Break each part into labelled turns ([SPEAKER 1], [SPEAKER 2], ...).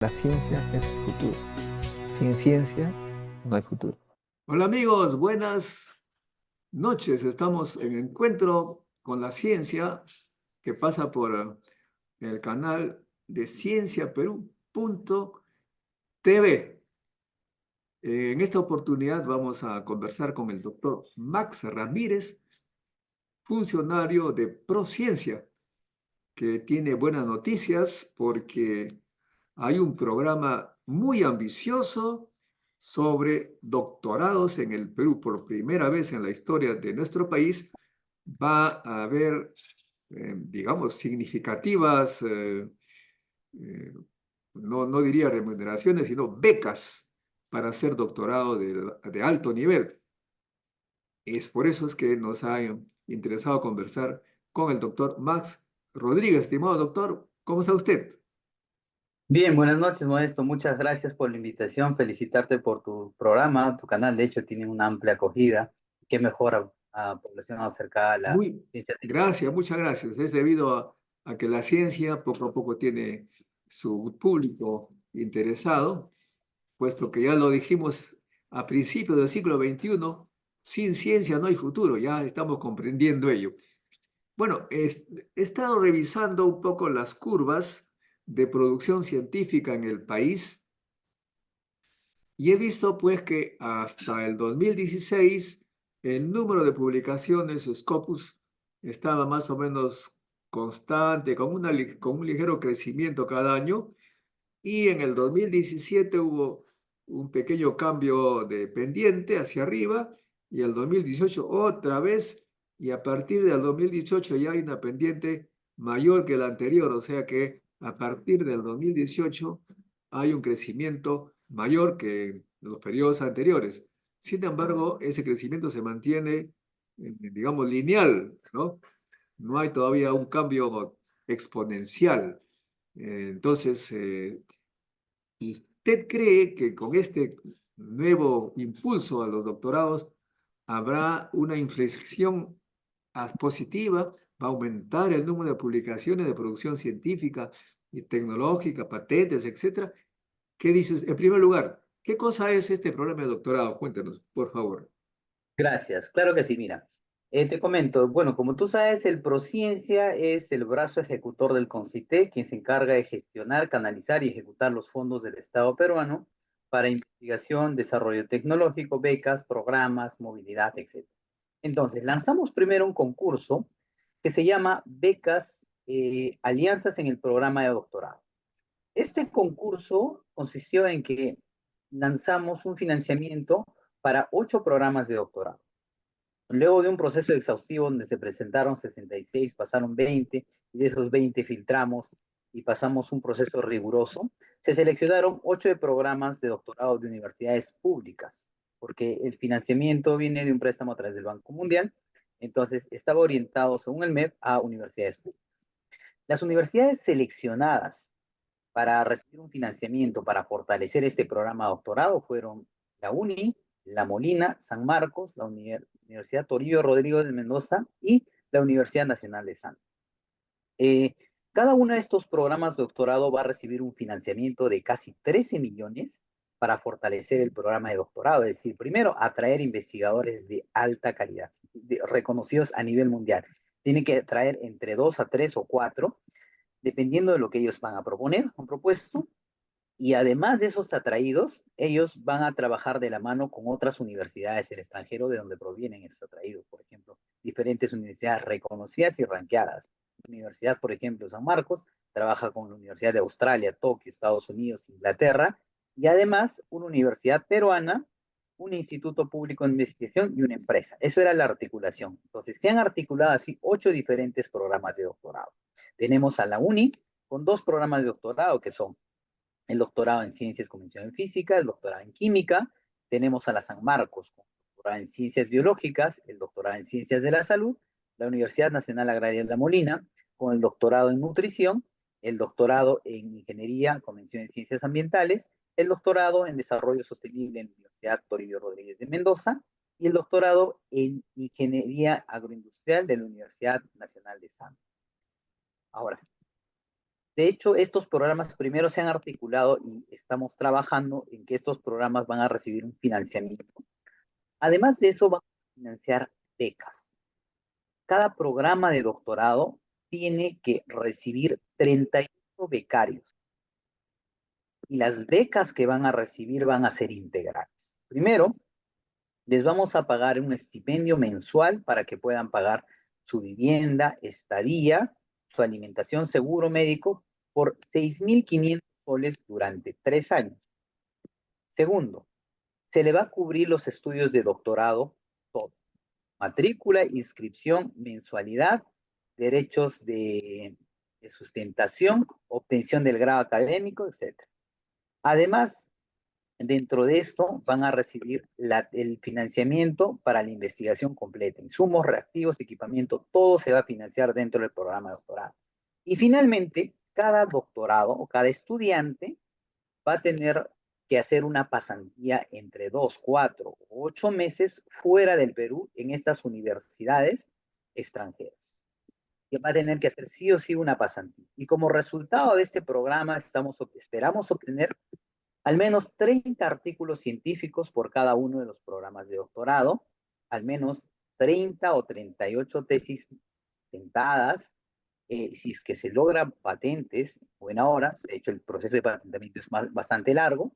[SPEAKER 1] La ciencia es el futuro. Sin ciencia no hay futuro.
[SPEAKER 2] Hola amigos, buenas noches. Estamos en encuentro con la ciencia que pasa por el canal de cienciaperú.tv. En esta oportunidad vamos a conversar con el doctor Max Ramírez, funcionario de Prociencia, que tiene buenas noticias porque hay un programa muy ambicioso sobre doctorados en el Perú. Por primera vez en la historia de nuestro país va a haber, digamos, significativas, no diría remuneraciones, sino becas para hacer doctorado de alto nivel. Es por eso es que nos ha interesado conversar con el doctor Max Rodríguez. Estimado doctor, ¿cómo está usted?
[SPEAKER 3] Bien, buenas noches, Modesto. Muchas gracias por la invitación. Felicitarte por tu programa. Tu canal, de hecho, tiene una amplia acogida. Qué mejor a población acercada a la
[SPEAKER 2] Muy,
[SPEAKER 3] ciencia y
[SPEAKER 2] gracias,
[SPEAKER 3] tecnología.
[SPEAKER 2] muchas gracias. Es debido a que la ciencia poco a poco tiene su público interesado, puesto que ya lo dijimos a principios del siglo XXI, sin ciencia no hay futuro, ya estamos comprendiendo ello. Bueno, he estado revisando un poco las curvas de producción científica en el país y he visto pues que hasta el 2016 el número de publicaciones Scopus estaba más o menos constante, con un ligero crecimiento cada año, y en el 2017 hubo un pequeño cambio de pendiente hacia arriba, y el 2018 otra vez, y a partir del 2018 ya hay una pendiente mayor que la anterior, o sea que a partir del 2018 hay un crecimiento mayor que en los periodos anteriores. Sin embargo, ese crecimiento se mantiene, digamos, lineal, ¿no? No hay todavía un cambio exponencial. Entonces, ¿usted cree que con este nuevo impulso a los doctorados habrá una inflexión positiva? ¿Va a aumentar el número de publicaciones de producción científica y tecnológica, patentes, etcétera? ¿Qué dice usted? En primer lugar, ¿qué cosa es este programa de doctorado? Cuéntenos, por favor.
[SPEAKER 3] Gracias. Claro que sí, mira. Te comento, bueno, como tú sabes, el Prociencia es el brazo ejecutor del CONCITE, quien se encarga de gestionar, canalizar y ejecutar los fondos del Estado peruano para investigación, desarrollo tecnológico, becas, programas, movilidad, etc. Entonces, lanzamos primero un concurso que se llama Becas Alianzas en el programa de doctorado. Este concurso consistió en que lanzamos un financiamiento para 8 programas de doctorado. Luego de un proceso exhaustivo donde se presentaron 66, pasaron 20, y de esos 20 filtramos y pasamos un proceso riguroso, se seleccionaron 8 de programas de doctorado de universidades públicas, porque el financiamiento viene de un préstamo a través del Banco Mundial, entonces estaba orientado, según el MEP, a universidades públicas. Las universidades seleccionadas para recibir un financiamiento para fortalecer este programa de doctorado fueron la UNI, La Molina, San Marcos, la Universidad Toribio Rodrigo de Mendoza y la Universidad Nacional de Santos. Eh, Cada uno de estos programas de doctorado va a recibir un financiamiento de casi 13 millones para fortalecer el programa de doctorado, es decir, primero, atraer investigadores de alta calidad, reconocidos a nivel mundial. Tienen que traer entre 2 a 3 o 4, dependiendo de lo que ellos van a proponer, un propuesto, y además de esos atraídos, ellos van a trabajar de la mano con otras universidades del extranjero de donde provienen esos atraídos. Por ejemplo, diferentes universidades reconocidas y ranqueadas. La Universidad, por ejemplo, San Marcos, trabaja con la Universidad de Australia, Tokio, Estados Unidos, Inglaterra, y además una universidad peruana, un instituto público de investigación y una empresa. Eso era la articulación. Entonces, se han articulado así 8 diferentes programas de doctorado. Tenemos a la UNI con 2 programas de doctorado que son el doctorado en Ciencias con mención en Física, el doctorado en Química. Tenemos a la San Marcos con el doctorado en Ciencias Biológicas, el doctorado en Ciencias de la Salud, la Universidad Nacional Agraria de La Molina con el doctorado en Nutrición, el doctorado en Ingeniería con mención en Ciencias Ambientales, el doctorado en Desarrollo Sostenible en la Universidad Toribio Rodríguez de Mendoza y el doctorado en Ingeniería Agroindustrial de la Universidad Nacional de Santos. Ahora, De hecho, estos programas primero se han articulado y estamos trabajando en que estos programas van a recibir un financiamiento. Además de eso, vamos a financiar becas. Cada programa de doctorado tiene que recibir 38 becarios y las becas que van a recibir van a ser integrales. Primero, les vamos a pagar un estipendio mensual para que puedan pagar su vivienda, estadía, su alimentación, seguro médico por 6.500 soles durante 3 años. Segundo, se le va a cubrir los estudios de doctorado, todo. Matrícula, inscripción, mensualidad, derechos de sustentación, obtención del grado académico, etc. Además, dentro de esto van a recibir el financiamiento para la investigación completa, insumos, reactivos, equipamiento, todo se va a financiar dentro del programa de doctorado. Y finalmente, cada doctorado o cada estudiante va a tener que hacer una pasantía entre 2, 4 o 8 meses fuera del Perú en estas universidades extranjeras. Y va a tener que hacer sí o sí una pasantía. Y como resultado de este programa esperamos obtener al menos 30 artículos científicos por cada uno de los programas de doctorado, al menos 30 o 38 tesis patentadas, si es que se logran patentes, buena hora, de hecho el proceso de patentamiento es bastante largo,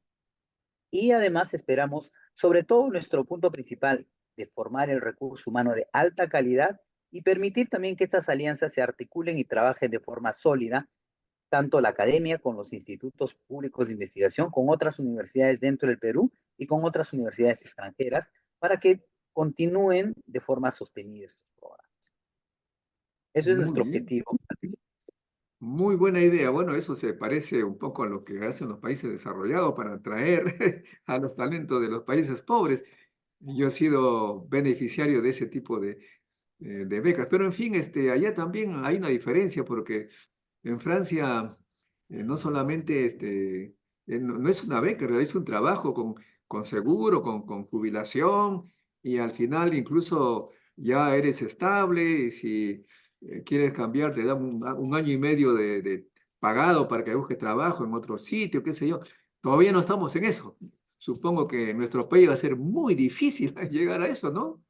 [SPEAKER 3] y además esperamos, sobre todo nuestro punto principal, de formar el recurso humano de alta calidad y permitir también que estas alianzas se articulen y trabajen de forma sólida, tanto la academia con los institutos públicos de investigación, con otras universidades dentro del Perú y con otras universidades extranjeras, para que continúen de forma sostenida estos programas. Eso es
[SPEAKER 2] Muy
[SPEAKER 3] nuestro
[SPEAKER 2] bien.
[SPEAKER 3] objetivo.
[SPEAKER 2] Muy buena idea. Bueno, eso se parece un poco a lo que hacen los países desarrollados para atraer a los talentos de los países pobres. Yo he sido beneficiario de ese tipo de becas, pero en fin, allá también hay una diferencia porque en Francia no solamente no es una beca, realiza un trabajo con seguro, con jubilación y al final incluso ya eres estable y si quieres cambiar te dan un año y medio de pagado para que busques trabajo en otro sitio, qué sé yo. Todavía no estamos en eso. Supongo que en nuestro país va a ser muy difícil llegar a eso, ¿no?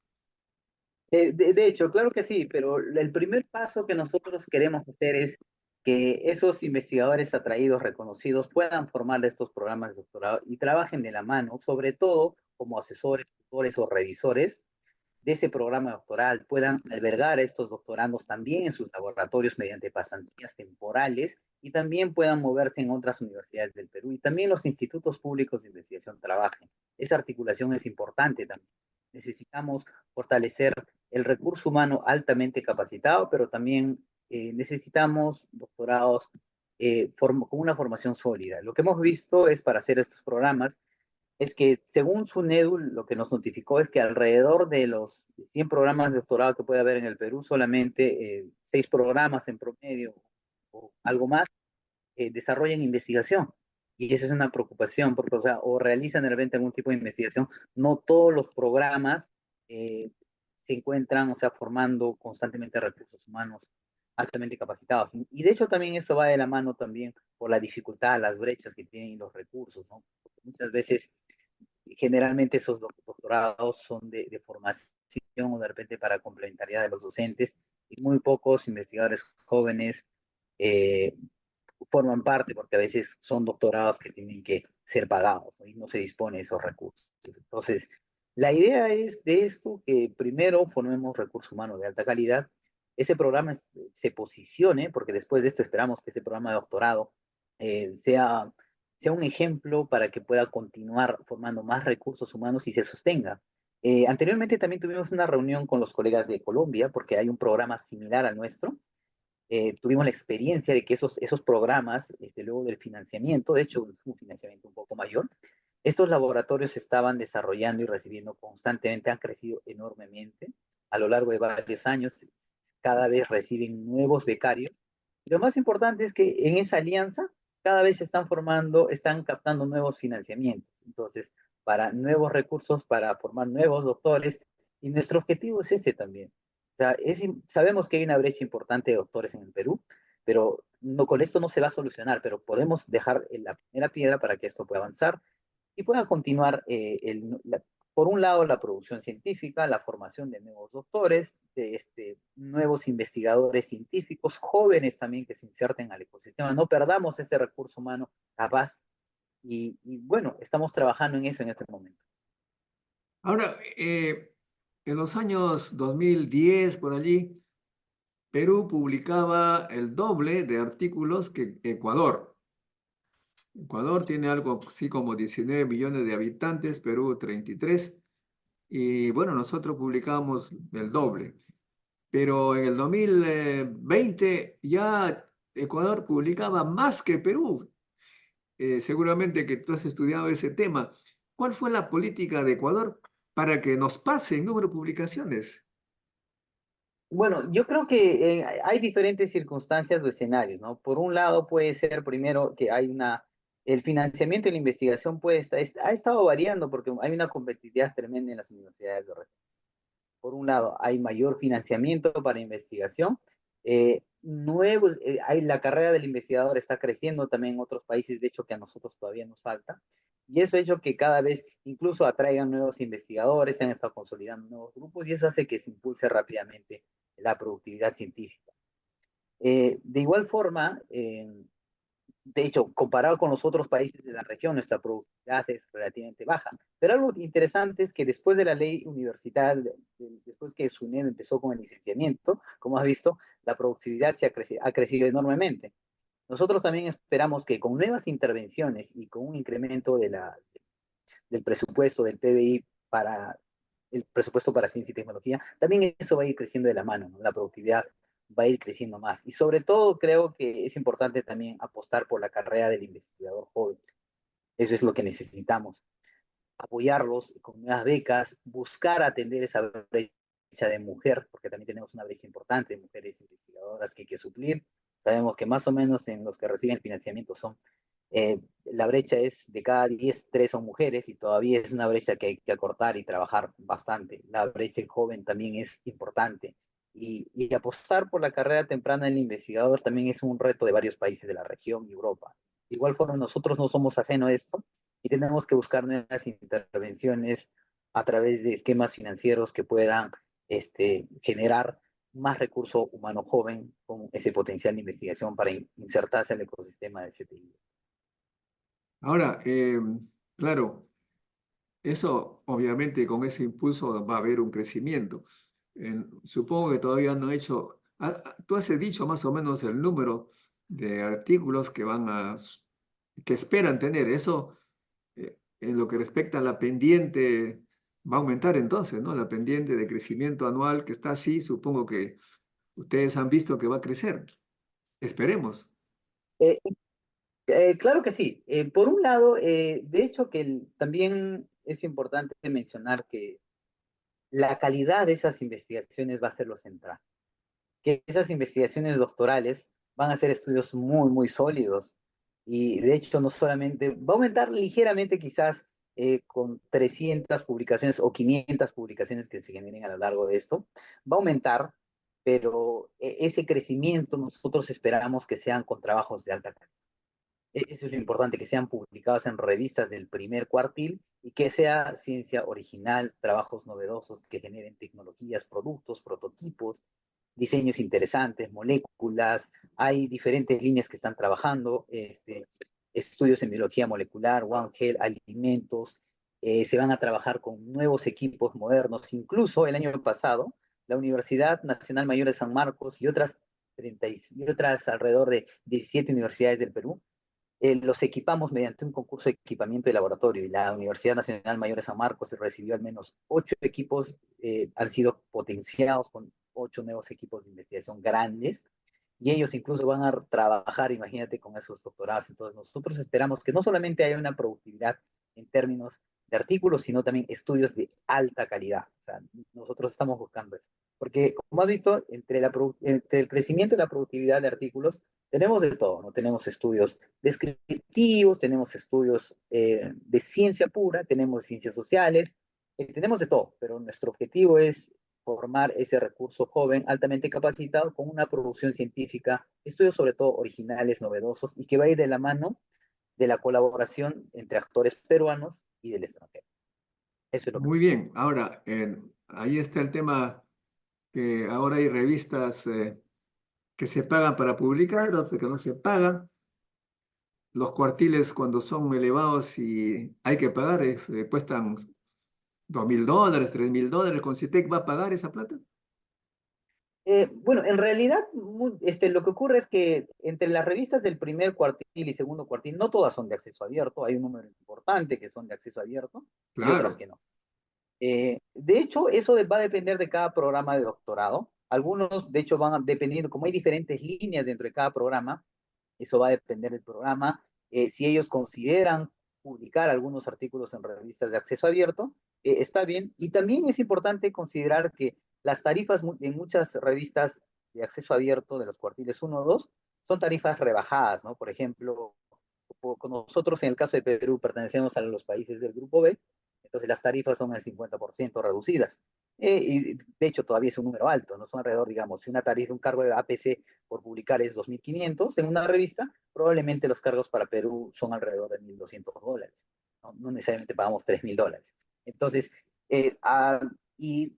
[SPEAKER 3] De hecho, claro que sí, pero el primer paso que nosotros queremos hacer es que esos investigadores atraídos, reconocidos, puedan formar estos programas de doctorado y trabajen de la mano, sobre todo como asesores, tutores o revisores de ese programa doctoral, puedan albergar a estos doctorandos también en sus laboratorios mediante pasantías temporales y también puedan moverse en otras universidades del Perú y también los institutos públicos de investigación trabajen. Esa articulación es importante también. Necesitamos fortalecer el recurso humano altamente capacitado, pero también necesitamos doctorados con una formación sólida. Lo que hemos visto es para hacer estos programas es que según SUNEDU, lo que nos notificó es que alrededor de los 100 programas de doctorado que puede haber en el Perú, solamente 6 programas en promedio o algo más desarrollan investigación. Y esa es una preocupación, porque, o sea, o realizan de repente algún tipo de investigación, no todos los programas se encuentran, o sea, formando constantemente recursos humanos altamente capacitados. Y de hecho también eso va de la mano también por la dificultad, las brechas que tienen los recursos, ¿no? Porque muchas veces generalmente esos doctorados son de formación o de repente para complementariedad de los docentes y muy pocos investigadores jóvenes eh, forman parte porque a veces son doctorados que tienen que ser pagados, ¿no? Y no se dispone de esos recursos. Entonces, la idea es de esto que primero formemos recursos humanos de alta calidad, ese programa se posicione, porque después de esto esperamos que ese programa de doctorado sea un ejemplo para que pueda continuar formando más recursos humanos y se sostenga. Anteriormente también tuvimos una reunión con los colegas de Colombia, porque hay un programa similar al nuestro. Tuvimos la experiencia de que esos programas, luego del financiamiento, de hecho, es un financiamiento un poco mayor, estos laboratorios se estaban desarrollando y recibiendo constantemente, han crecido enormemente a lo largo de varios años, cada vez reciben nuevos becarios. Y lo más importante es que en esa alianza cada vez se están formando, están captando nuevos financiamientos. Entonces, para nuevos recursos, para formar nuevos doctores, y nuestro objetivo es ese también. O sea, sabemos que hay una brecha importante de doctores en el Perú. pero no, con esto no se va a solucionar, pero podemos dejar la primera piedra para que esto pueda avanzar y pueda continuar, por un lado, la producción científica, la formación de nuevos doctores, de nuevos investigadores científicos, jóvenes también que se inserten al ecosistema. No perdamos ese recurso humano capaz y bueno, estamos trabajando en eso en este momento.
[SPEAKER 2] Ahora, en los años 2010, por allí, Perú publicaba el doble de artículos que Ecuador. Ecuador tiene algo así como 19 millones de habitantes, Perú 33, y bueno, nosotros publicamos el doble. Pero en el 2020 ya Ecuador publicaba más que Perú. Seguramente que tú has estudiado ese tema. ¿Cuál fue la política de Ecuador para que nos pase en número de publicaciones?
[SPEAKER 3] Bueno, yo creo que hay diferentes circunstancias o escenarios, ¿no? Por un lado puede ser primero que el financiamiento de la investigación ha estado variando porque hay una competitividad tremenda en las universidades de referencia. Por un lado, hay mayor financiamiento para investigación, la carrera del investigador está creciendo también en otros países, de hecho que a nosotros todavía nos falta, y eso ha hecho que cada vez incluso atraigan nuevos investigadores, se han estado consolidando nuevos grupos, y eso hace que se impulse rápidamente la productividad científica. De igual forma, de hecho, comparado con los otros países de la región, nuestra productividad es relativamente baja. Pero algo interesante es que después de la ley universitaria, después que SUNED empezó con el licenciamiento, como has visto, la productividad ha crecido enormemente. Nosotros también esperamos que con nuevas intervenciones y con un incremento del presupuesto del PBI para el presupuesto para ciencia y tecnología, también eso va a ir creciendo de la mano, ¿no? La productividad va a ir creciendo más. Y sobre todo creo que es importante también apostar por la carrera del investigador joven. Eso es lo que necesitamos. Apoyarlos con nuevas becas, buscar atender esa brecha de mujer, porque también tenemos una brecha importante de mujeres investigadoras que hay que suplir. Sabemos que más o menos en los que reciben financiamiento la brecha es de cada 10, 3 son mujeres y todavía es una brecha que hay que acortar y trabajar bastante. La brecha joven también es importante. Y apostar por la carrera temprana del investigador también es un reto de varios países de la región y Europa. De igual forma, nosotros no somos ajenos a esto y tenemos que buscar nuevas intervenciones a través de esquemas financieros que puedan generar más recurso humano joven con ese potencial de investigación para insertarse al ecosistema de CTI.
[SPEAKER 2] Ahora, claro, eso obviamente con ese impulso va a haber un crecimiento. Supongo que todavía no he hecho, tú has dicho más o menos el número de artículos que esperan tener. Eso, en lo que respecta a la pendiente, va a aumentar entonces, ¿no? La pendiente de crecimiento anual que está así, supongo que ustedes han visto que va a crecer. Esperemos.
[SPEAKER 3] Eh, claro que sí. Por un lado, de hecho que también es importante mencionar que la calidad de esas investigaciones va a ser lo central. Que esas investigaciones doctorales van a ser estudios muy, muy sólidos. Y de hecho, no solamente, va a aumentar ligeramente quizás con 300 publicaciones o 500 publicaciones que se generen a lo largo de esto, va a aumentar, pero ese crecimiento nosotros esperamos que sean con trabajos de alta calidad. Eso es lo importante, que sean publicados en revistas del primer cuartil y que sea ciencia original, trabajos novedosos que generen tecnologías, productos, prototipos, diseños interesantes, moléculas. Hay diferentes líneas que están trabajando, estudios en biología molecular, One Health, alimentos. Se van a trabajar con nuevos equipos modernos. Incluso el año pasado, la Universidad Nacional Mayor de San Marcos y otras alrededor de 17 universidades del Perú los equipamos mediante un concurso de equipamiento de laboratorio y la Universidad Nacional Mayor de San Marcos recibió al menos 8 equipos, han sido potenciados con 8 nuevos equipos de investigación grandes y ellos incluso van a trabajar, imagínate, con esos doctorados. Entonces nosotros esperamos que no solamente haya una productividad en términos de artículos, sino también estudios de alta calidad. O sea, nosotros estamos buscando eso. Porque, como has visto, entre el crecimiento y la productividad de artículos, tenemos de todo, ¿no? Tenemos estudios descriptivos, tenemos estudios de ciencia pura, tenemos ciencias sociales, tenemos de todo, pero nuestro objetivo es formar ese recurso joven altamente capacitado con una producción científica, estudios sobre todo originales, novedosos, y que va a ir de la mano de la colaboración entre actores peruanos y del extranjero. Eso es lo que
[SPEAKER 2] Muy
[SPEAKER 3] nos
[SPEAKER 2] bien. Ahora, ahí está el tema que ahora hay revistas que se pagan para publicar, otras que no se pagan. Los cuartiles cuando son elevados y hay que pagar, cuestan $2.000, $3.000. ¿Concitec va a pagar esa plata?
[SPEAKER 3] Bueno, en realidad lo que ocurre es que entre las revistas del primer cuartil y segundo cuartil, no todas son de acceso abierto, hay un número importante que son de acceso abierto y otras
[SPEAKER 2] Claro.
[SPEAKER 3] que no. De hecho, eso va a depender de cada programa de doctorado. Algunos, de hecho, van a dependiendo, como hay diferentes líneas dentro de cada programa, eso va a depender del programa. Si ellos consideran publicar algunos artículos en revistas de acceso abierto, está bien. Y también es importante considerar que las tarifas en muchas revistas de acceso abierto de los cuartiles 1 o 2 son tarifas rebajadas, ¿no? Por ejemplo, con nosotros en el caso de Perú pertenecemos a los países del grupo B, entonces las tarifas son el 50% reducidas. Y de hecho todavía es un número alto, no son alrededor, digamos, si una tarifa, un cargo de APC por publicar es 2.500 en una revista, probablemente los cargos para Perú son alrededor de $1.200, no, no necesariamente pagamos $3.000. Entonces, y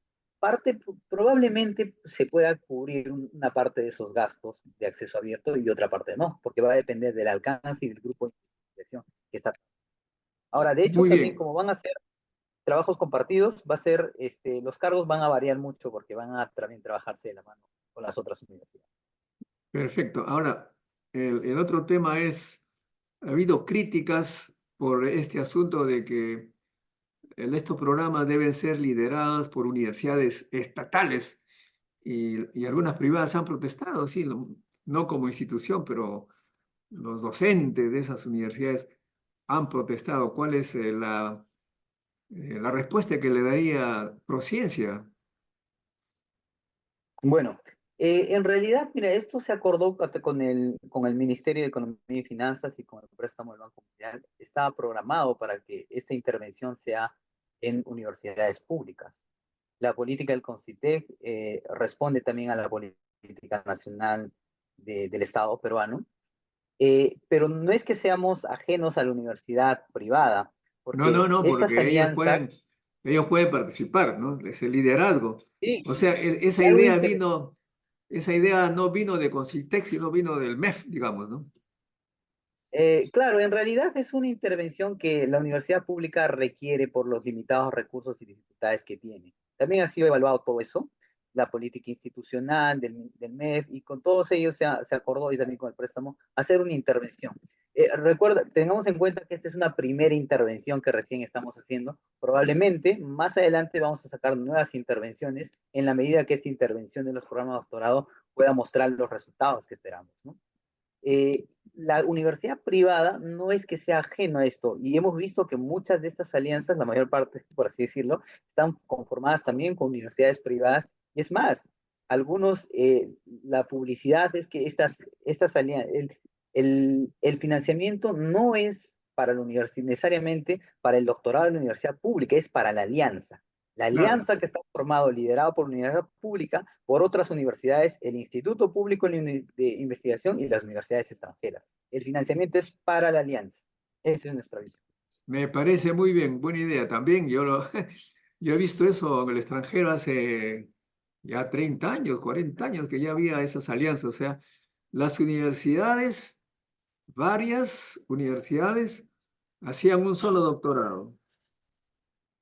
[SPEAKER 3] probablemente se pueda cubrir una parte de esos gastos de acceso abierto y otra parte no, porque va a depender del alcance y del grupo de investigación que está. Ahora, de hecho,
[SPEAKER 2] Muy
[SPEAKER 3] también
[SPEAKER 2] bien.
[SPEAKER 3] como van a ser trabajos compartidos, va a ser, los cargos van a variar mucho porque van a también trabajarse de la mano con las otras universidades.
[SPEAKER 2] Perfecto. Ahora, el otro tema es, ha habido críticas por este asunto de que estos programas deben ser liderados por universidades estatales y algunas privadas han protestado, sí, no como institución, pero los docentes de esas universidades han protestado. ¿Cuál es la respuesta que le daría Prociencia?
[SPEAKER 3] Bueno, en realidad, mira, esto se acordó con el Ministerio de Economía y Finanzas y con el préstamo del Banco Mundial. Estaba programado para que esta intervención sea en universidades públicas. La política del CONCITEC responde también a la política nacional del Estado peruano, pero no es que seamos ajenos a la universidad privada,
[SPEAKER 2] No, no,
[SPEAKER 3] porque
[SPEAKER 2] no,
[SPEAKER 3] estas
[SPEAKER 2] porque
[SPEAKER 3] alianzas,
[SPEAKER 2] ellos pueden participar, ¿no? Es el liderazgo.
[SPEAKER 3] sí,
[SPEAKER 2] O sea, esa idea no vino de Concitec, sino vino del MEF, digamos, ¿no?
[SPEAKER 3] claro, en realidad es una intervención que la universidad pública requiere por los limitados recursos y dificultades que tiene. También ha sido evaluado todo eso, la política institucional del MEF, y con todos ellos se acordó, y también con el préstamo, hacer una intervención. Recuerda, tengamos en cuenta que esta es una primera intervención que recién estamos haciendo. Probablemente más adelante vamos a sacar nuevas intervenciones en la medida que esta intervención de los programas de doctorado pueda mostrar los resultados que esperamos, ¿no? La universidad privada no es que sea ajeno a esto, y hemos visto que muchas de estas alianzas, la mayor parte, por así decirlo, están conformadas también con universidades privadas, y es más, algunos, la publicidad es que estas alianzas, el financiamiento no es para la universidad, necesariamente para el doctorado de la universidad pública, es para la alianza. La
[SPEAKER 2] Claro.
[SPEAKER 3] alianza que está formado, liderado por la universidad pública, por otras universidades, el Instituto Público de Investigación y las universidades extranjeras. El financiamiento es para la alianza. Esa es nuestra visión.
[SPEAKER 2] Me parece muy bien, buena idea. También yo he visto eso en el extranjero hace ya 30 años, 40 años, que ya había esas alianzas. O sea, las universidades, varias universidades, hacían un solo doctorado.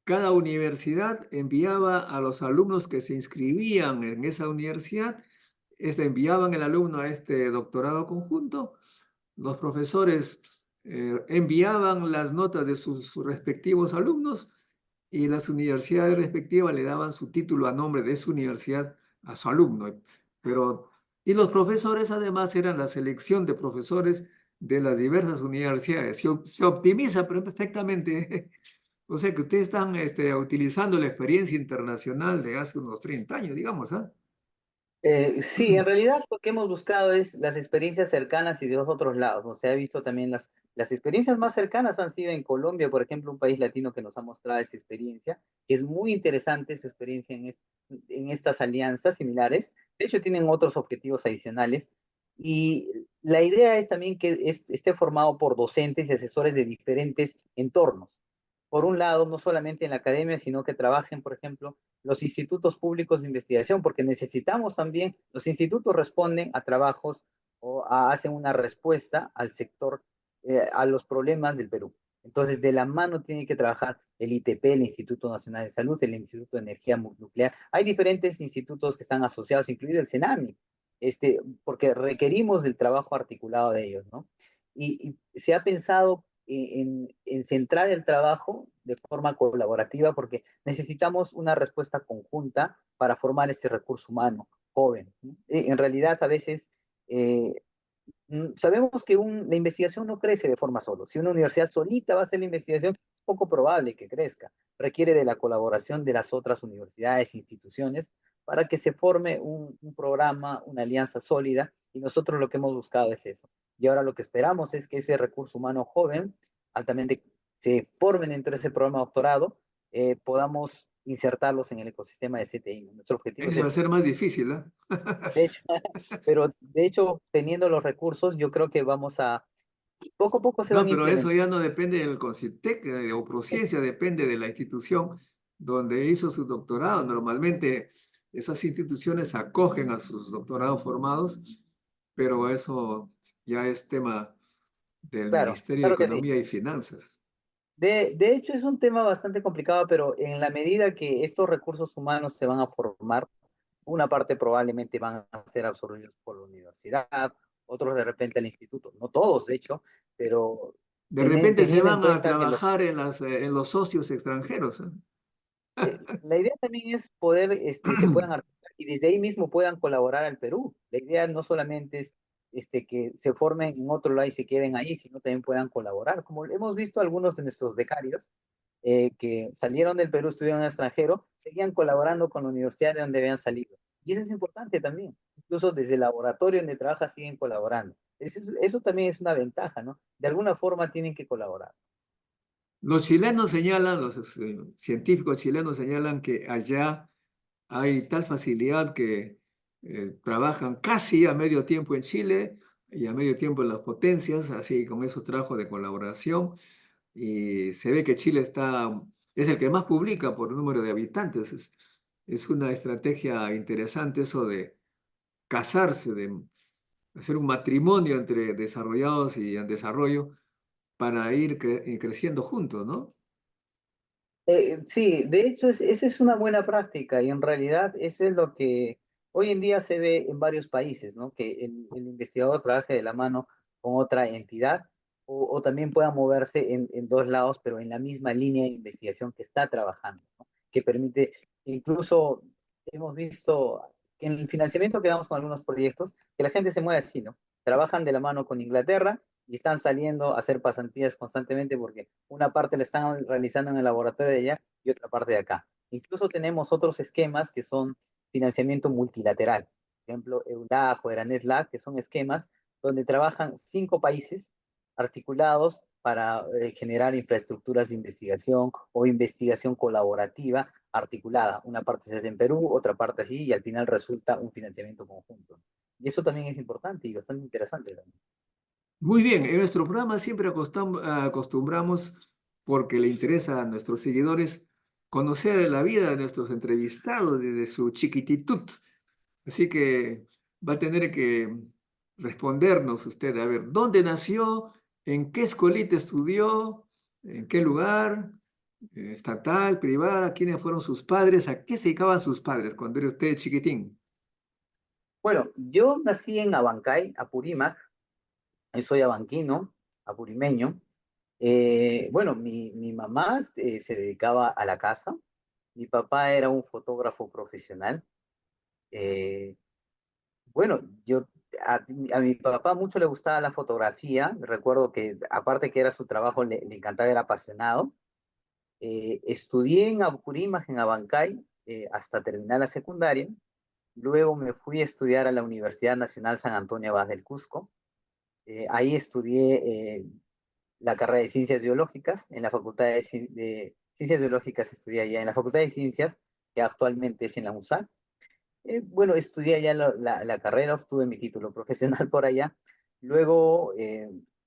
[SPEAKER 2] Cada universidad enviaba a los alumnos que se inscribían en esa universidad, enviaban el alumno a este doctorado conjunto, los profesores enviaban las notas de sus respectivos alumnos y las universidades respectivas le daban su título a nombre de su universidad a su alumno. Y los profesores además eran la selección de profesores de las diversas universidades. Se optimiza perfectamente. O sea que ustedes están utilizando la experiencia internacional de hace unos 30 años, digamos, ¿ah?
[SPEAKER 3] Sí, en realidad lo que hemos buscado es las experiencias cercanas y de los otros lados. ¿No? Se ha visto también Las experiencias más cercanas han sido en Colombia, por ejemplo, un país latino que nos ha mostrado esa experiencia. Es muy interesante su experiencia en estas alianzas similares. De hecho, tienen otros objetivos adicionales. Y la idea es también que esté formado por docentes y asesores de diferentes entornos. Por un lado, no solamente en la academia, sino que trabajen, por ejemplo, los institutos públicos de investigación, porque necesitamos también, los institutos responden a trabajos hacen una respuesta al sector, a los problemas del Perú. Entonces, de la mano tiene que trabajar el ITP, el Instituto Nacional de Salud, el Instituto de Energía Nuclear. Hay diferentes institutos que están asociados, incluido el CENAMI, porque requerimos del trabajo articulado de ellos, ¿no? Y se ha pensado en centrar el trabajo de forma colaborativa porque necesitamos una respuesta conjunta para formar ese recurso humano joven, ¿no? En realidad, a veces eh, sabemos que la investigación no crece de forma solo. Si una universidad solita va a hacer la investigación, es poco probable que crezca. Requiere de la colaboración de las otras universidades, instituciones, para que se forme un programa, una alianza sólida, y nosotros lo que hemos buscado es eso. Y ahora lo que esperamos es que ese recurso humano joven, altamente, se formen dentro de ese programa de doctorado, podamos insertarlos en el ecosistema de CTI. Nuestro objetivo es
[SPEAKER 2] Ese va a
[SPEAKER 3] ese.
[SPEAKER 2] ser más difícil, ¿ah?
[SPEAKER 3] De hecho, pero de hecho, teniendo los recursos, yo creo que poco a poco se
[SPEAKER 2] No,
[SPEAKER 3] van
[SPEAKER 2] pero eso
[SPEAKER 3] implementando.
[SPEAKER 2] ya no depende del CONCITEC o Prociencia, depende de la institución donde hizo su doctorado. Normalmente esas instituciones acogen a sus doctorados formados, pero eso ya es tema del
[SPEAKER 3] Claro,
[SPEAKER 2] Ministerio de
[SPEAKER 3] claro que sí.
[SPEAKER 2] Economía y Finanzas.
[SPEAKER 3] De hecho, es un tema bastante complicado, pero en la medida que estos recursos humanos se van a formar, una parte probablemente van a ser absorbidos por la universidad, otros de repente al instituto, no todos, de hecho, pero
[SPEAKER 2] De repente se
[SPEAKER 3] teniendo en
[SPEAKER 2] van a
[SPEAKER 3] cuenta que los
[SPEAKER 2] trabajar en los socios extranjeros, ¿eh?
[SPEAKER 3] la idea también es poder, se puedan articular y desde ahí mismo puedan colaborar al Perú. La idea no solamente es que se formen en otro lado y se queden ahí, sino también puedan colaborar. Como hemos visto algunos de nuestros becarios que salieron del Perú, estudiaron en el extranjero, seguían colaborando con la universidad de donde habían salido. Y eso es importante también. Incluso desde el laboratorio donde trabaja siguen colaborando. Eso también es una ventaja, ¿no? De alguna forma tienen que colaborar.
[SPEAKER 2] Los chilenos señalan, los científicos chilenos señalan que allá hay tal facilidad que trabajan casi a medio tiempo en Chile y a medio tiempo en las potencias, así con esos trabajos de colaboración. Y se ve que Chile es el que más publica por número de habitantes. Es una estrategia interesante eso de casarse, de hacer un matrimonio entre desarrollados y en desarrollo para ir creciendo juntos, ¿no?
[SPEAKER 3] Sí, de hecho esa es una buena práctica y en realidad eso es lo que hoy en día se ve en varios países, ¿no? Que el investigador trabaje de la mano con otra entidad o también pueda moverse en dos lados, pero en la misma línea de investigación que está trabajando, ¿no? Que permite, incluso hemos visto que en el financiamiento que damos con algunos proyectos, que la gente se mueve así, ¿no? Trabajan de la mano con Inglaterra y están saliendo a hacer pasantías constantemente porque una parte la están realizando en el laboratorio de allá y otra parte de acá. Incluso tenemos otros esquemas que son financiamiento multilateral. Por ejemplo, EULAC o ERANET-LAC, que son esquemas donde trabajan 5 países articulados para generar infraestructuras de investigación o investigación colaborativa articulada. Una parte se hace en Perú, otra parte así, y al final resulta un financiamiento conjunto. Y eso también es importante y bastante interesante también.
[SPEAKER 2] Muy bien, en nuestro programa siempre acostumbramos, porque le interesa a nuestros seguidores, conocer la vida de nuestros entrevistados desde su chiquititud. Así que va a tener que respondernos usted, a ver, ¿dónde nació? ¿En qué escuelita estudió? ¿En qué lugar? ¿Estatal, privada? ¿Quiénes fueron sus padres? ¿A qué se dedicaban sus padres cuando era usted chiquitín?
[SPEAKER 3] Bueno, yo nací en Abancay, Apurímac, soy abanquino, apurimeño. Bueno, mi mamá se dedicaba a la casa, mi papá era un fotógrafo profesional. Eh, bueno, a mi papá mucho le gustaba la fotografía, recuerdo que aparte que era su trabajo, le encantaba, era apasionado. Estudié en Apurímac, en Abancay, hasta terminar la secundaria. Luego me fui a estudiar a la Universidad Nacional San Antonio Abad del Cusco. Ahí estudié la carrera de Ciencias Biológicas en la Facultad de Ciencias Biológicas, estudié allá en la Facultad de Ciencias, que actualmente es en la UNSAC. Bueno, estudié allá la carrera, obtuve mi título profesional por allá. Luego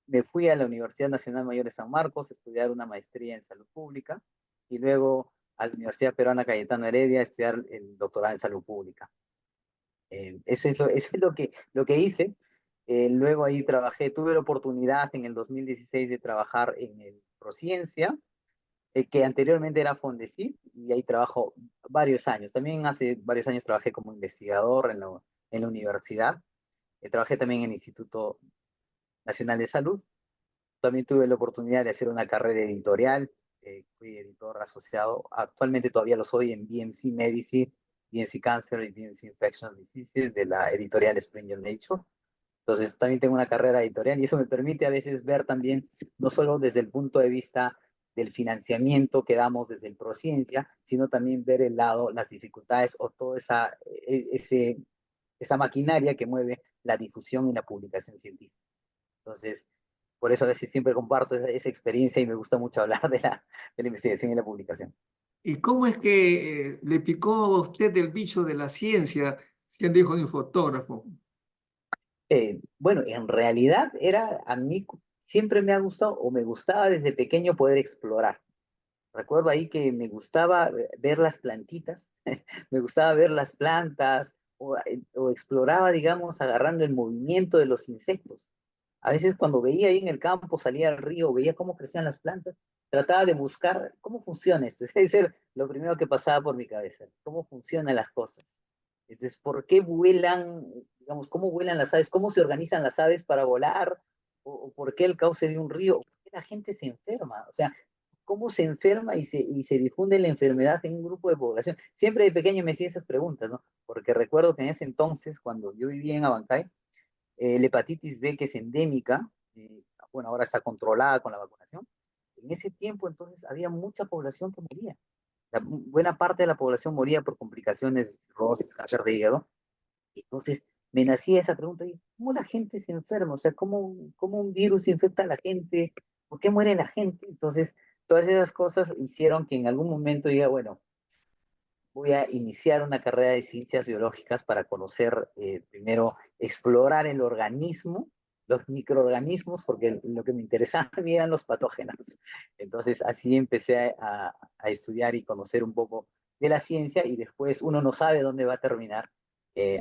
[SPEAKER 3] me fui a la Universidad Nacional Mayor de San Marcos a estudiar una maestría en salud pública y luego a la Universidad Peruana Cayetano Heredia a estudiar el doctorado en salud pública. Eso es lo que hice. Luego ahí trabajé, tuve la oportunidad en el 2016 de trabajar en el Prociencia, que anteriormente era Fondesit, y ahí trabajo varios años. También hace varios años trabajé como investigador en la universidad. Trabajé también en el Instituto Nacional de Salud. También tuve la oportunidad de hacer una carrera editorial. Fui editor asociado. Actualmente todavía lo soy en BMC Medicine, BMC Cancer y BMC Infectious Diseases de la editorial Springer Nature. Entonces también tengo una carrera editorial y eso me permite a veces ver también, no solo desde el punto de vista del financiamiento que damos desde el Prociencia, sino también ver el lado, las dificultades o toda esa maquinaria que mueve la difusión y la publicación científica. Entonces, por eso a veces siempre comparto esa experiencia y me gusta mucho hablar de la investigación y la publicación.
[SPEAKER 2] ¿Y cómo es que le picó a usted el bicho de la ciencia, siendo hijo de un fotógrafo?
[SPEAKER 3] Bueno, en realidad a mí siempre me ha gustado o me gustaba desde pequeño poder explorar. Recuerdo ahí que me gustaba ver las plantitas, me gustaba ver las plantas o exploraba, digamos, agarrando el movimiento de los insectos. A veces cuando veía ahí en el campo, salía al río, veía cómo crecían las plantas, trataba de buscar cómo funciona esto. Ese era lo primero que pasaba por mi cabeza, cómo funcionan las cosas. Entonces, ¿por qué vuelan, digamos, cómo vuelan las aves? ¿Cómo se organizan las aves para volar? ¿O por qué el cauce de un río? ¿Por qué la gente se enferma? O sea, ¿cómo se enferma y se difunde la enfermedad en un grupo de población? Siempre de pequeño me hacía esas preguntas, ¿no? Porque recuerdo que en ese entonces, cuando yo vivía en Abancay, la hepatitis B, que es endémica, bueno, ahora está controlada con la vacunación. En ese tiempo, entonces, había mucha población que moría. Buena parte de la población moría por complicaciones de cirrosis, cáncer de hígado. Entonces, me nacía esa pregunta, ¿cómo la gente se enferma? O sea, ¿cómo un virus infecta a la gente? ¿Por qué muere la gente? Entonces, todas esas cosas hicieron que en algún momento diga, bueno, voy a iniciar una carrera de ciencias biológicas para conocer, primero, explorar el organismo, los microorganismos, porque lo que me interesaba a mí eran los patógenos. Entonces, así empecé a estudiar y conocer un poco de la ciencia y después uno no sabe dónde va a terminar.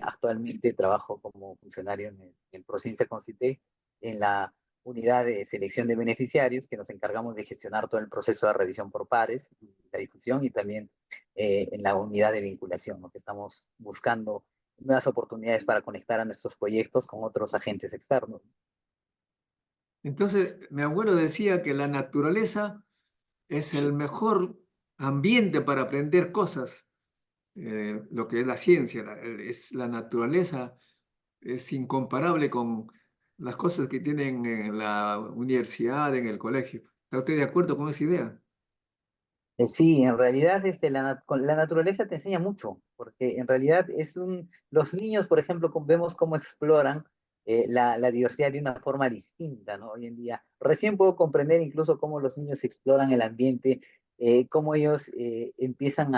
[SPEAKER 3] Actualmente trabajo como funcionario en el Prociencia Concité, en la unidad de selección de beneficiarios, que nos encargamos de gestionar todo el proceso de revisión por pares, la difusión y también en la unidad de vinculación, ¿no? Que estamos buscando nuevas oportunidades para conectar a nuestros proyectos con otros agentes externos.
[SPEAKER 2] Entonces, mi abuelo decía que la naturaleza es el mejor ambiente para aprender cosas. Lo que es la ciencia, es la naturaleza, es incomparable con las cosas que tienen en la universidad, en el colegio. ¿Está usted de acuerdo con esa idea?
[SPEAKER 3] Sí, en realidad la naturaleza te enseña mucho, porque en realidad los niños, por ejemplo, vemos cómo exploran la diversidad de una forma distinta, ¿no? Hoy en día, recién puedo comprender incluso cómo los niños exploran el ambiente, cómo ellos empiezan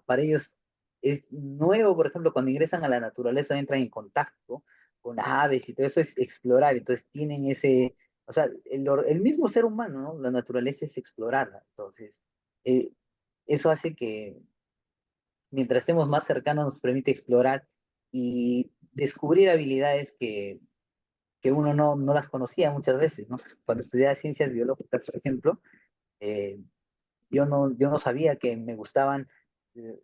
[SPEAKER 3] para ellos es nuevo, por ejemplo, cuando ingresan a la naturaleza, entran en contacto con aves y todo eso es explorar, entonces tienen o sea, el mismo ser humano, ¿no? La naturaleza es explorarla, entonces eh, eso hace que mientras estemos más cercanos nos permite explorar y descubrir habilidades que uno no las conocía muchas veces, ¿no? Cuando estudiaba ciencias biológicas, por ejemplo, eh, yo no sabía que me gustaban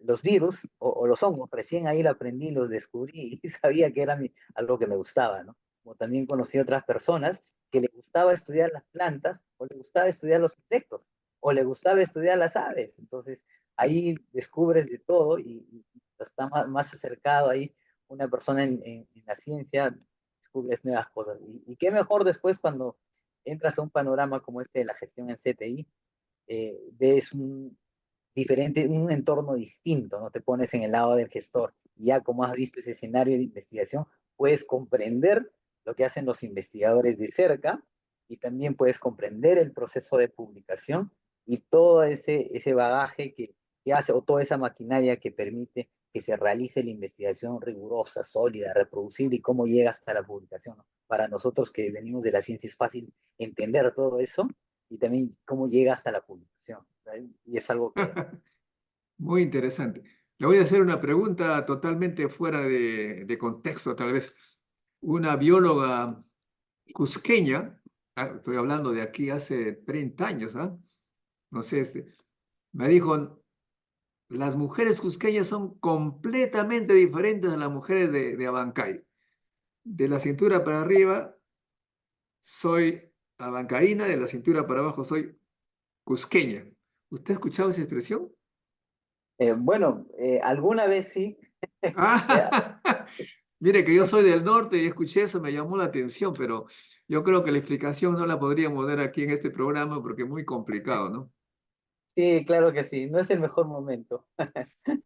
[SPEAKER 3] los virus o los hongos, recién ahí lo aprendí, los descubrí y sabía que era algo que me gustaba, ¿no? Como también conocí otras personas que le gustaba estudiar las plantas o le gustaba estudiar los insectos o le gustaba estudiar las aves. Entonces ahí descubres de todo y está más acercado ahí una persona en la ciencia, descubres nuevas cosas. Y qué mejor después cuando entras a un panorama como este de la gestión en CTI, ves un entorno distinto, ¿no? Te pones en el lado del gestor. Y ya como has visto ese escenario de investigación, puedes comprender lo que hacen los investigadores de cerca y también puedes comprender el proceso de publicación y todo ese bagaje que hace, o toda esa maquinaria que permite que se realice la investigación rigurosa, sólida, reproducible y cómo llega hasta la publicación, ¿no? Para nosotros que venimos de la ciencia es fácil entender todo eso y también cómo llega hasta la publicación, ¿sabes? Y es algo que
[SPEAKER 2] Muy interesante. Le voy a hacer una pregunta totalmente fuera de contexto, tal vez. Una bióloga cusqueña, estoy hablando de aquí hace 30 años, ¿ah? No sé, me dijo, las mujeres cusqueñas son completamente diferentes a las mujeres de Abancay. De la cintura para arriba soy abancaína, de la cintura para abajo soy cusqueña. ¿Usted ha escuchado esa expresión?
[SPEAKER 3] bueno, alguna vez sí, eh,
[SPEAKER 2] Ah, mire que yo soy del norte y escuché eso, me llamó la atención, pero yo creo que la explicación no la podríamos dar aquí en este programa porque es muy complicado, ¿no?
[SPEAKER 3] sí, claro que sí, no es el mejor momento.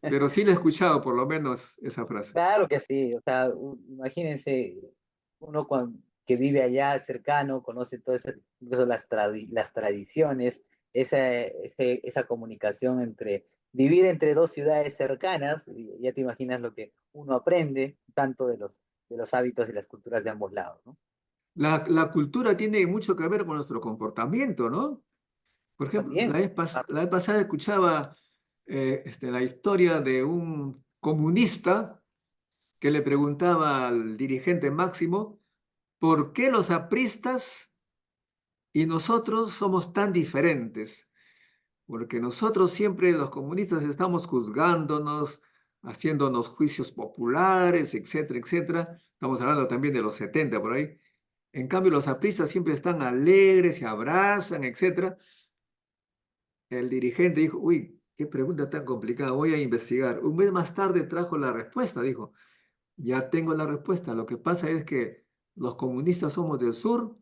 [SPEAKER 2] Pero sí la he escuchado por lo menos esa frase.
[SPEAKER 3] Claro que sí, o sea, imagínense, uno que vive allá cercano, conoce todas incluso las tradiciones, esa comunicación entre, vivir entre dos ciudades cercanas, y ya te imaginas lo que uno aprende tanto de los hábitos y las culturas de ambos lados, ¿no?
[SPEAKER 2] La cultura tiene mucho que ver con nuestro comportamiento, ¿no? Por ejemplo,
[SPEAKER 3] También,
[SPEAKER 2] la vez pasada escuchaba la historia de un comunista que le preguntaba al dirigente máximo, ¿por qué los apristas y nosotros somos tan diferentes? Porque nosotros siempre los comunistas estamos juzgándonos, haciéndonos juicios populares, etcétera, etcétera. Estamos hablando también de los 70 por ahí. En cambio, los apristas siempre están alegres, se abrazan, etcétera. El dirigente dijo, uy, qué pregunta tan complicada, voy a investigar. Un mes más tarde trajo la respuesta, dijo, ya tengo la respuesta. Lo que pasa es que los comunistas somos del sur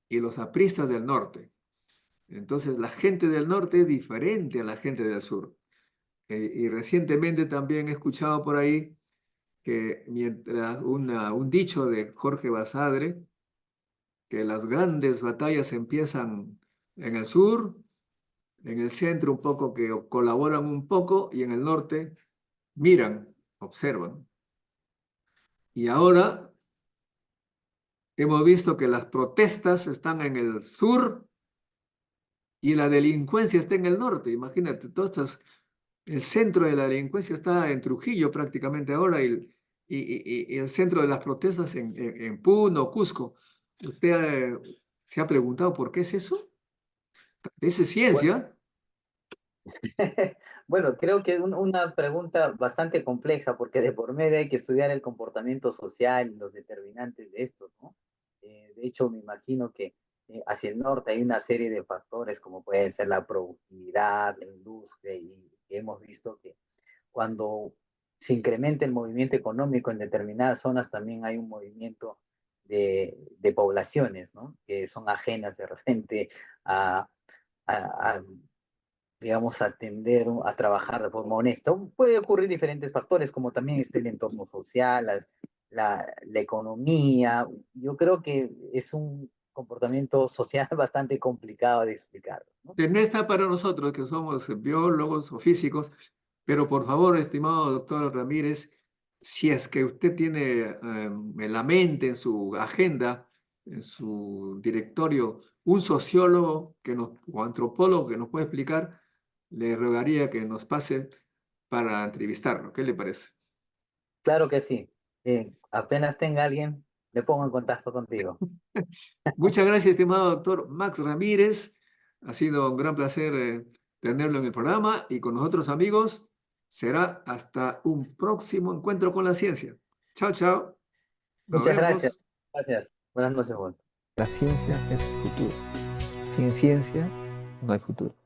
[SPEAKER 2] y los apristas del norte. Entonces, la gente del norte es diferente a la gente del sur. Y recientemente también he escuchado por ahí que mientras un dicho de Jorge Basadre, que las grandes batallas empiezan en el sur, en el centro un poco que colaboran un poco y en el norte miran, observan. Y ahora hemos visto que las protestas están en el sur y la delincuencia está en el norte. Imagínate, el centro de la delincuencia está en Trujillo prácticamente ahora y el centro de las protestas en Puno, Cusco. ¿Usted se ha preguntado por qué es eso? ¿Esa es
[SPEAKER 3] bueno,
[SPEAKER 2] ciencia?
[SPEAKER 3] bueno, creo que es una pregunta bastante compleja porque de por medio hay que estudiar el comportamiento social y los determinantes de esto, ¿no? De hecho, me imagino que hacia el norte hay una serie de factores como pueden ser la productividad, la industria, y hemos visto que cuando se incrementa el movimiento económico en determinadas zonas, también hay un movimiento de poblaciones, ¿no? Que son ajenas de repente a, a, digamos, atender, a trabajar de forma honesta. Puede ocurrir diferentes factores, como también el entorno social, la economía. Yo creo que es un comportamiento social bastante complicado de explicar, ¿no?
[SPEAKER 2] Que no está para nosotros que somos biólogos o físicos, pero por favor, estimado doctor Ramírez, si es que usted tiene en la mente, en su agenda, en su directorio, un sociólogo o antropólogo que nos pueda explicar, le rogaría que nos pase para entrevistarlo. ¿Qué le parece?
[SPEAKER 3] Claro que sí. Apenas tenga alguien, me pongo en contacto contigo.
[SPEAKER 2] Muchas gracias, estimado doctor Max Ramírez. Ha sido un gran placer tenerlo en el programa y con nosotros, amigos, será hasta un próximo encuentro con la ciencia. Chao, chao. Nos
[SPEAKER 3] Muchas gracias.
[SPEAKER 2] vemos.
[SPEAKER 3] Gracias. Buenas noches, Juan.
[SPEAKER 1] La ciencia es el futuro. Sin ciencia no hay futuro.